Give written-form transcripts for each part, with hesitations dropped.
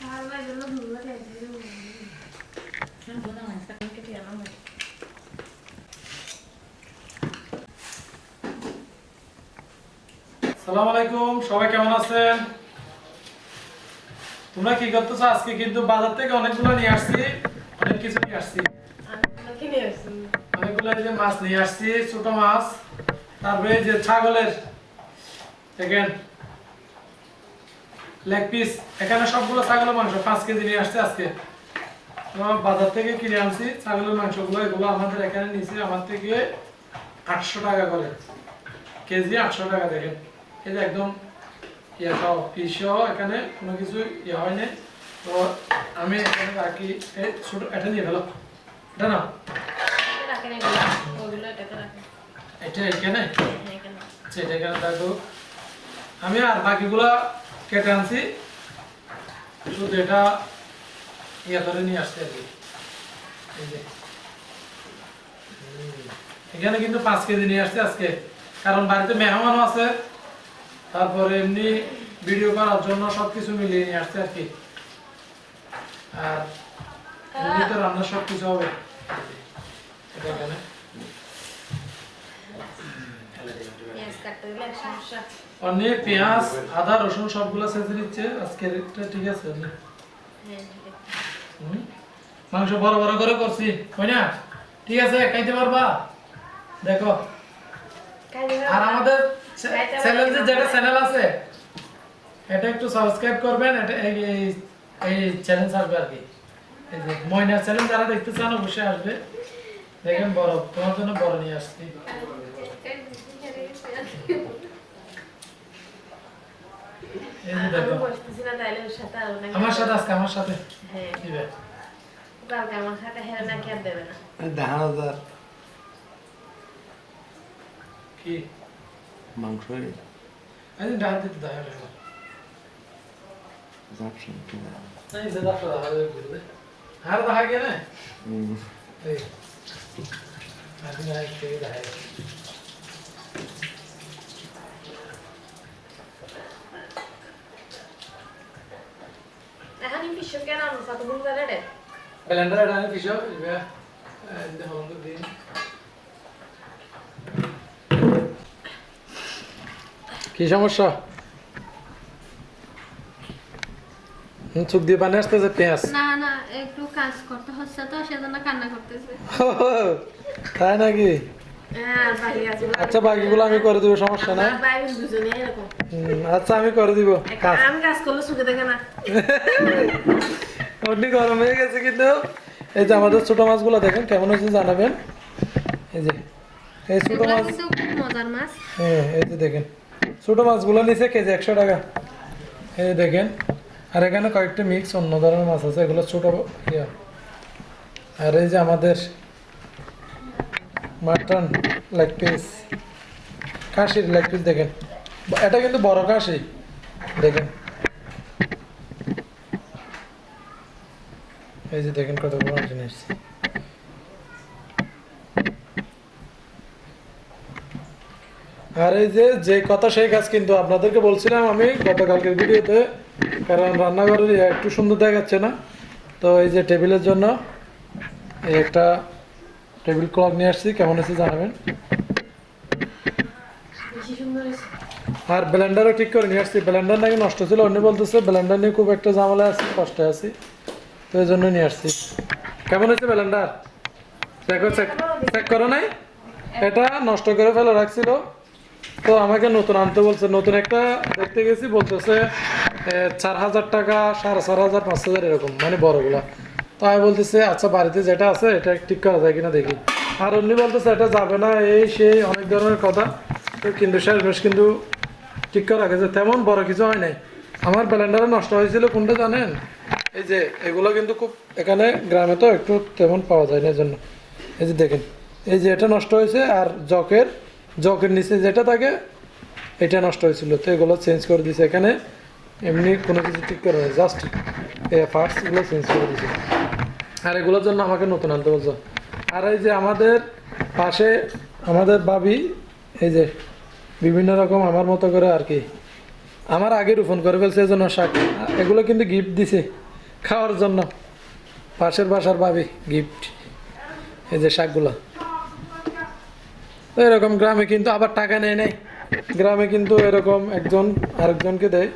সালাম আলাইকুম, সবাই কেমন আছেন? তোমরা কি করতেছো? আজকে কিন্তু বাজার থেকে অনেকগুলো নিয়ে আসছি, অনেক কিছু নিয়ে আসছি। অনেকগুলো এই যে মাছ নিয়ে আসছি, ছোট মাছ, তারপরে এই যে ছাগলের দেখেন লেগ পিস। এখানে সবগুলো ছাগলের মাংস 5 কেজি নিয়ে আসছে আজকে। আমরা বাজার থেকে কিনে আনছি ছাগলের মাংসগুলো। এগুলো আমাদের এখানে নিচে আমার থেকে 800 টাকা করে কেজি, 800 টাকা। দেখেন এই যে একদম পিসও এখানে কোনো কিছু হয় না। তো আমি এখানে রাখি, এই ছোট এটা নিয়ে ফেলো, এটা না এটা এখানে, আচ্ছা এটা এখানে থাকো। আমি আর বাকিগুলা কেটে আনছি, শুধু এটা করে নিয়ে আসছি আর কি। এই যে এখানে কিন্তু 5 কেজি নিয়ে আসছে আজকে, কারণ বাড়িতে মেহমানও আছে, তারপরে এমনি ভিডিও করার জন্য সবকিছু মিলিয়ে নিয়ে আসছে আর কি। আর এমনি তো রান্না সবকিছু হবে। এখানে অনেক পেঁয়াজ, আদা, রসুন সবগুলো সেচে নিচ্ছে আজকে। ঠিক আছে, মাংস বড় বড় করে করছি, হয় না? ঠিক আছে, খাইতে পারবা? দেখো, আর আমাদের চ্যানেলে যেটা চ্যানেল আছে এটা একটু সাবস্ক্রাইব করবেন। এটা এই চ্যানেল আসবে আর কি। এই যে ময়নার চ্যানেল যারা দেখতে চান অবশ্যই আসবে। দেখেন বড়, তোমার জন্য বড় নিয়ে আসছি। এই যে দেখো, আমার সাথে আজকে আমার সাথে দিবে আমার সাথে হেরে না খেয়ে দেবে না। কি মাংস আমি ডাল দিতে দাও না, যাচ্ছেন কি না এই যে দাও দাও বলবে আর দেখা গেল না। এই আদি না একটু দেখা এখন পিছন কেন আমরা সাথে ভুল করে রে ব্লেন্ডার এটা আমি পিছাও দিবে এই হলুদ দিন। কি সমস্যা? চোখ দিয়ে পানি আসতেছে? পেঁয়াজ না না একটু কাজ করতে হচ্ছে তো সেজন্য কান্না করতেছে। তাই নাকি? আর বাকি আছে আচ্ছা বাকিগুলো আমি করে দিব, সমস্যা নাই। ভাই দুজনে এরকম। আচ্ছা আমি করে দিব কাজ। আমি কাজ করলে সুখে দেখে না। অনেক গরম হয়ে গেছে কিন্তু। এই যে আমাদের ছোট মাছগুলো দেখেন কেমন হয়েছে জানাবেন। এই যে এই ছোট মাছ কিন্তু খুব মজার মাছ। হ্যাঁ, এই যে দেখেন ছোট মাছগুলো নিচে কেজি 100 টাকা। এই যে দেখেন, আর এখানে কয়েকটা মিক্স অন্য ধরনের মাছ আছে, এগুলো ছোট ইয়া। আর এই যে আমাদের মাটন লেগ পিস, খাসির লেগ পিস দেখেন, এটা কিন্তু বড় খাসি দেখেন। এই যে দেখেন কত বড় জিনিস। আর এই যে কথা সেই কাজ, কিন্তু আপনাদেরকে বলছিলাম আমি গতকালকের ভিডিওতে, কারণ রান্নাঘরে একটু সুন্দর দেখাচ্ছে না। তো এই যে টেবিলের জন্য এই একটা টেবিল ক্লথ নিয়ে আসছি, কেমন হয়েছে জানাবেন। বেশি সুন্দর হয়েছে। আর ব্লেন্ডারও ঠিক করে নিয়ে আসছি, ব্লেন্ডার নাকি নষ্ট ছিল, অন্য বলতেছে ব্লেন্ডার নিয়ে খুব একটা ঝামেলা আছে, কষ্টে আছি, তো এই জন্য নিয়ে আসছি। কেমন হয়েছে ব্লেন্ডার? দেখো, চেক করো নাই? এটা নষ্ট করে ফেলে রাখছিল, তো আমাকে নতুন আনতে বলছে। নতুন একটা দেখতে গেছি, বলতেছে 4000 টাকা, 4500, 5000 এরকম, মানে বড়গুলা। তো আমি বলতেছে আচ্ছা বাড়িতে যেটা আছে এটা ঠিক করা যায় কিনা দেখি। আর অমনি বলতেছে এটা যাবে না, এই সেই অনেক ধরনের কথা। তো কিন্তু শেষমেশ কিন্তু ঠিক করা গেছে, তেমন বড় কিছু হয় নাই। আমার ব্লেন্ডারে নষ্ট হয়েছিল কোনটা জানেন? এই যে এগুলো কিন্তু খুব এখানে গ্রামে তো একটু তেমন পাওয়া যায় না, এই জন্য। এই যে দেখেন, এই যে এটা নষ্ট হয়েছে, আর জকের নিচে যেটা থাকে এটা নষ্ট হয়েছিল, তো এগুলো চেঞ্জ করে দিছে। এখানে এমনি কোনো কিছু ঠিক করে নেই, জাস্ট পার্টসগুলো চেঞ্জ করে দিছে। আর এগুলোর জন্য আমাকে নতুন আনতে বলছো। আর এই যে আমাদের পাশে আমাদের ভাবি, এই যে বিভিন্ন রকম আমার মতো করে আর কি, আমার আগে রোপণ করে ফেলছে, এই জন্য শাক, এগুলো কিন্তু গিফট দিছে। খাওয়ার জন্য পাশের বাসার ভাবি গিফট, এই যে শাকগুলা। তো এরকম গ্রামে কিন্তু আবার টাকা নেয় নাই, গ্রামে কিন্তু এরকম একজন আরেকজনকে দেয়,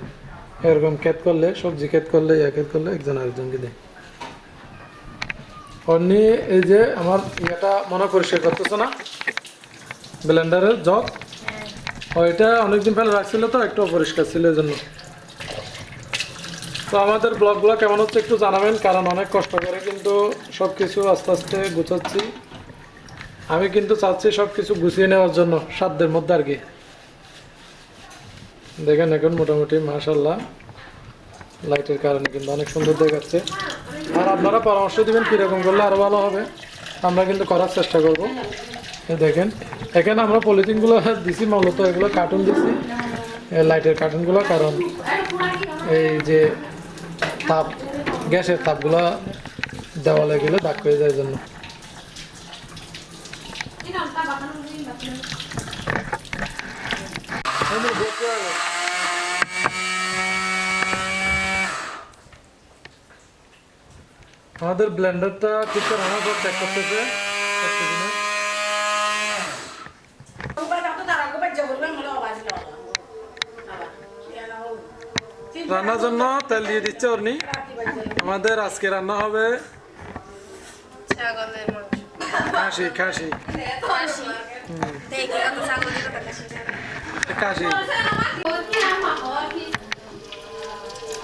এরকম ক্ষেত করলে, সবজি ক্ষেত করলে, ক্ষেত করলে একজন আরেকজনকে দেয়। অন্য এই যে আমার ইয়েটা মনে পরিষ্কার করতেছে না, ব্লেন্ডারের জগ, ওইটা অনেকদিন ফেলে রাখছিল তো, একটু অপরিষ্কার ছিল এই জন্য। তো আমাদের ব্লগগুলো কেমন হচ্ছে একটু জানাবেন, কারণ অনেক কষ্ট করে কিন্তু সব কিছু আস্তে আস্তে গুছাচ্ছি। আমি কিন্তু চাচ্ছি সব কিছু গুছিয়ে নেওয়ার জন্য সাধ্যের মধ্যে আর কি। দেখেন এখন মোটামুটি মাশাআল্লাহ লাইটের কারণে কিন্তু অনেক সুন্দর দেখাচ্ছে। আর আপনারা পরামর্শ দিবেন কীরকম করলে আরও ভালো হবে, আমরা কিন্তু করার চেষ্টা করব। দেখেন এখানে আমরা পলিথিনগুলো দিছি, মূলত এগুলো কার্টুন দিছি, লাইটের কার্টুনগুলো, কারণ এই যে তাপ, গ্যাসের তাপগুলো দেওয়ালে গেলে দাগ হয়ে যায় জন্য। আমাদের ব্লেন্ডারটা ঠিক করে আমার পর চেক করতেছে প্রত্যেকদিনে। রান্নার জন্য তেল দিয়ে দিচ্ছে অর্নি। আমাদের আজকে রান্না হবে খাসি, খাসি খাসি।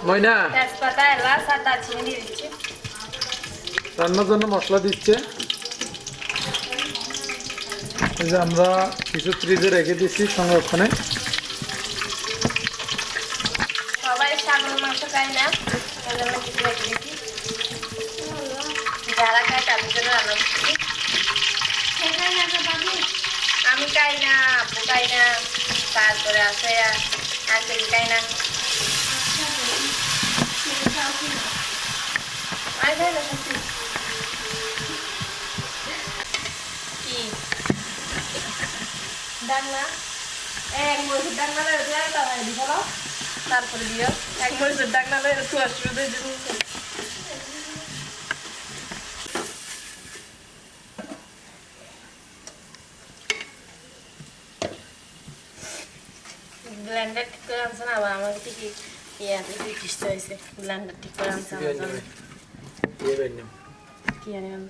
ময়না রান্নার জন্য মশলা দিচ্ছে। এই যে আমরা কিছু ফ্রিজে রেখে দিচ্ছি সংরক্ষণে। সবাই ছাগল মাংস খায় না, যারা খায় তাদের জন্য রান্না করছি। আমি খাই না, আপু খাই না, তারপরে আছে আঙ্কেল খাই না, আর খাই না সত্যি। কি ডাংলা এক মরিচের ডাংলা তারপরে দিও এক মরিচের ডাংলা একটু অসুবিধা। ব্লেন্ডার ঠিক করে আনছে না, আবার আমাকে ঠিকই ইয়াতে ব্রিটিশতে হয়েছে। ব্লেন্ডার ঠিক করে আনছে আমার জন্য। কি আনবেন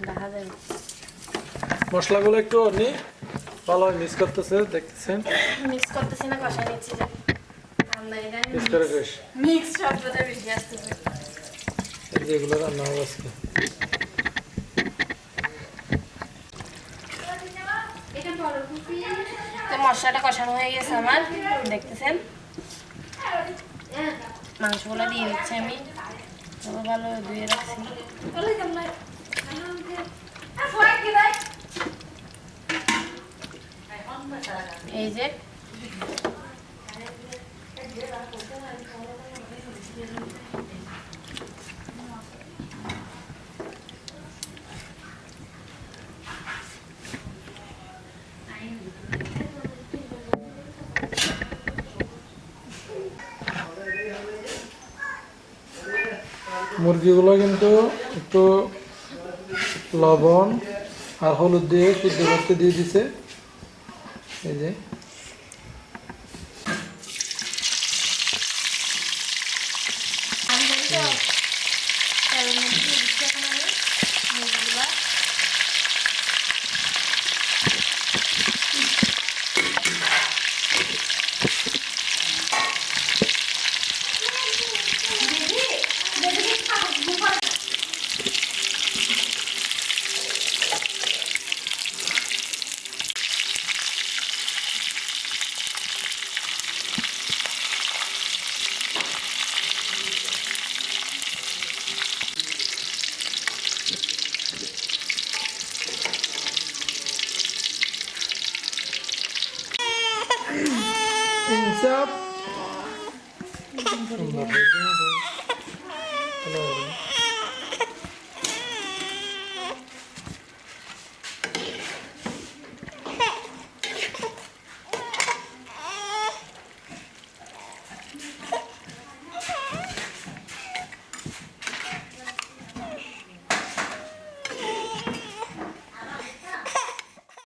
দেখা যায় মশলাগুলো একটু অর্নি ভালো মিক্স করতেছে, দেখতেছেন মিক্স করতেছি না, কষাই নিচ্ছি যে আমরা এটা মিক্স করে বেশ মিক্স শব্দটা বেশি আসতেছে। এই যে এগুলো রান্না হবে আজকে। তো মশলাটা কষানো হয়ে গেছে আমার, দেখতেছেন। মাংসগুলো দিয়ে দিচ্ছি আমি, ভালো ধুয়ে রাখছি। এই যে মুরগিগুলো কিন্তু একটু লবণ আর হলুদ দিয়ে সিদ্ধ করতে দিয়ে দিছে। এই যে ইনসাফ সুন্দর